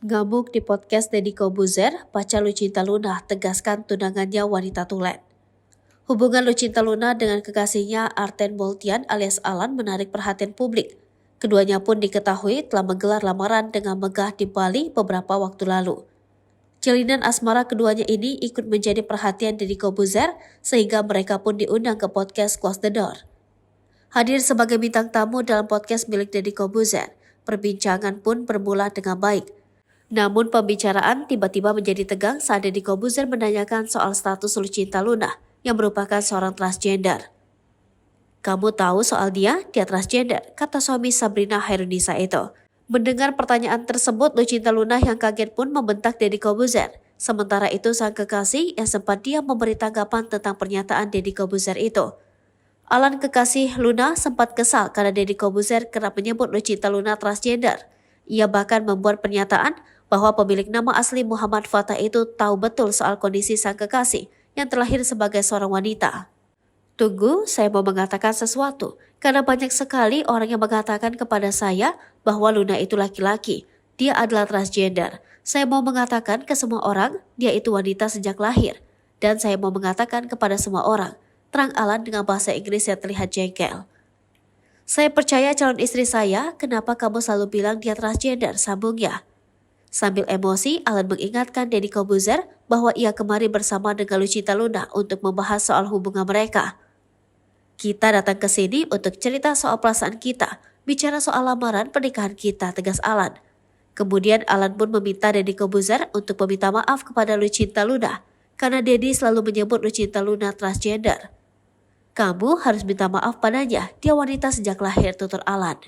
Ngamuk di podcast Deddy Kobuzer, pacar Lucinta Luna tegaskan tunangannya wanita tulen. Hubungan Lucinta Luna dengan kekasihnya Arten Boltian alias Alan menarik perhatian publik. Keduanya pun diketahui telah menggelar lamaran dengan megah di Bali beberapa waktu lalu. Jalinan asmara keduanya ini ikut menjadi perhatian Deddy Kobuzer sehingga mereka pun diundang ke podcast Close the Door. Hadir sebagai bintang tamu dalam podcast milik Deddy Kobuzer, perbincangan pun bermula dengan baik. Namun pembicaraan tiba-tiba menjadi tegang saat Deddy Kobuzer menanyakan soal status Lucinta Luna yang merupakan seorang transgender. "Kamu tahu soal dia? Dia transgender," kata suami Sabrina Hairunisa itu. Mendengar pertanyaan tersebut, Lucinta Luna yang kaget pun membentak Deddy Kobuzer. Sementara itu sang kekasih yang sempat diam memberi tanggapan tentang pernyataan Deddy Kobuzer itu. Alan kekasih Luna sempat kesal karena Deddy Kobuzer kerap menyebut Lucinta Luna transgender. Ia bahkan membuat pernyataan bahwa pemilik nama asli Muhammad Fatah itu tahu betul soal kondisi sang kekasih yang terlahir sebagai seorang wanita. "Tunggu, saya mau mengatakan sesuatu, karena banyak sekali orang yang mengatakan kepada saya bahwa Luna itu laki-laki, dia adalah transgender. Saya mau mengatakan ke semua orang, dia itu wanita sejak lahir. Dan saya mau mengatakan kepada semua orang," terang Alan dengan bahasa Inggris yang terlihat jengkel. "Saya percaya calon istri saya, kenapa kamu selalu bilang dia transgender?" sambungnya. Sambil emosi, Alan mengingatkan Deddy Kobuzer bahwa ia kemari bersama dengan Lucinta Luna untuk membahas soal hubungan mereka. "Kita datang ke sini untuk cerita soal perasaan kita, bicara soal lamaran pernikahan kita," tegas Alan. Kemudian Alan pun meminta Deddy Kobuzer untuk meminta maaf kepada Lucinta Luna, karena Deddy selalu menyebut Lucinta Luna transgender. "Kamu harus minta maaf padanya, dia wanita sejak lahir," tutur Alan.